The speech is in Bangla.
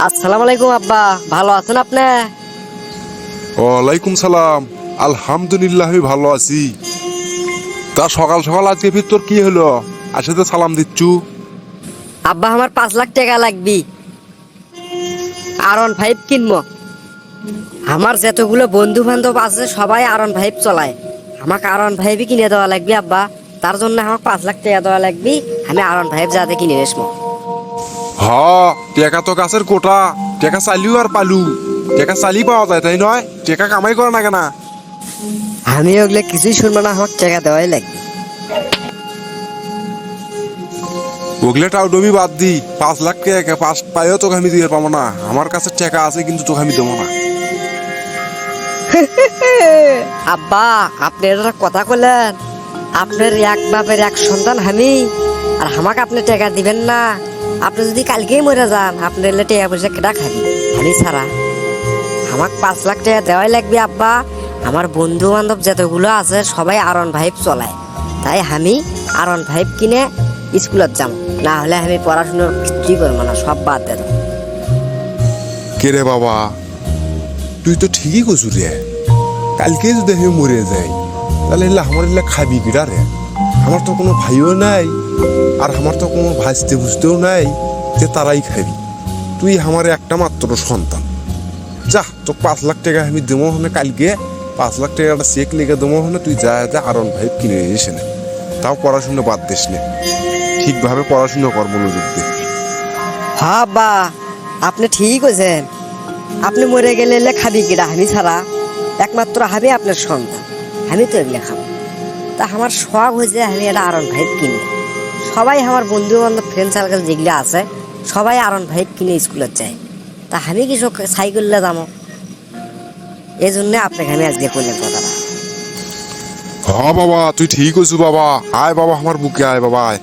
আসসালামু আলাইকুম আব্বা, ভালো আছেন আপনি? ওয়ালাইকুম সালাম। আলহামদুলিল্লাহ আমি ভালো আছি। তা সকাল সকাল আজকে ফির তোর কি হলো? আসে সালাম দিচ্ছু। আব্বা, আমার 5 লাখ টাকা লাগবে। R15 কিনবো। আমার যতগুলো বন্ধু বান্ধব আছে সবাই R15 চলায়। আমাকে R15 কিনে দেওয়া লাগবে আব্বা। তার জন্য আমাকে 5 লাখ টাকা দেওয়া লাগবে। আমি R15 যাতে কিনে আসবো। হ, টেকা তো গাছের কোটা। টেকা চালিও আর পালু। টেকা চালি পাওয়া যায় তাই নয়? টেকা কামাই করে না কেনা? আমি ওগুলো কিছুই শুনবো না, আমাকে টাকা দেওয়াই লাগবে। ওগুলো টাউডমি বাদ দি। 5 লাখ টাকা পাঁচ পাইও তোকে আমি দিয়ে পাবো না। আমার কাছে টাকা আছে কিন্তু তোকে আমি দেবো না। আব্বা, আপনি এটা কথা বললেন? আপনার এক বাপের এক সন্তান আমি, আর আমাকে আপনি টাকা দিবেন না? আপনি যদি কালকেই মরে যান, আপনি এলে টাকা পয়সা কেটা খাবি? আমি ছাড়া আমাকে 5 লাখ টাকা দেওয়াই লাগবে আব্বা। আমার বন্ধু বান্ধব যতগুলো আছে সবাই R15 চলায়, তাই আমি R15 কিনে স্কুলত যাবো। না হলে আমি পড়াশুনো কিছুই করবো না, সব বাদ দেব। কে রে বাবা, তুই তো ঠিকই কছু রে। কালকে যদি আমি মরে যাই তাহলে আমার খাবি কিরা রে? আমার তো কোনো ভাইও নাই, আর আমার তো কোনো ভাজতে বুঝতেও নাই যে তারাই খাবি। তুই আমার একটা মাত্র সন্তান। যা, তো 5 লাখ টাকা আমি দেবো হনে কালকে। 5 লাখ টাকা একটা চেক লেগে দেবো হনে, তুই যা যা R15 কিনে এসে নে। তাও পড়াশুনো বাদ দিস নে, ঠিকভাবে পড়াশুনো কর, মনোযোগ দে। হ্যাঁ আব্বা, আপনি ঠিক কইছেন। আপনি মরে গেলে এলে খাবি কিরা? আমি ছাড়া একমাত্র হাবি আপনার সন্তান। আমি তো এগুলো খাবো। তা আমার শখ হয়েছে আমি এটা R15 কিনবো। সবাই আমার বন্ধু বান্ধব ফ্রেন্ড সার্কেল যেগুলো আছে সবাই R15 কিনে স্কুলে যায়। তা আমি কি সাইকেলে যাবো? এই জন্য আপনাকে আমি আজকে করলাম কথাটা। হ্যাঁ বাবা, তুই ঠিক আছু বাবা। আয় বাবা, আমার বুকে আয় বাবা, আয়।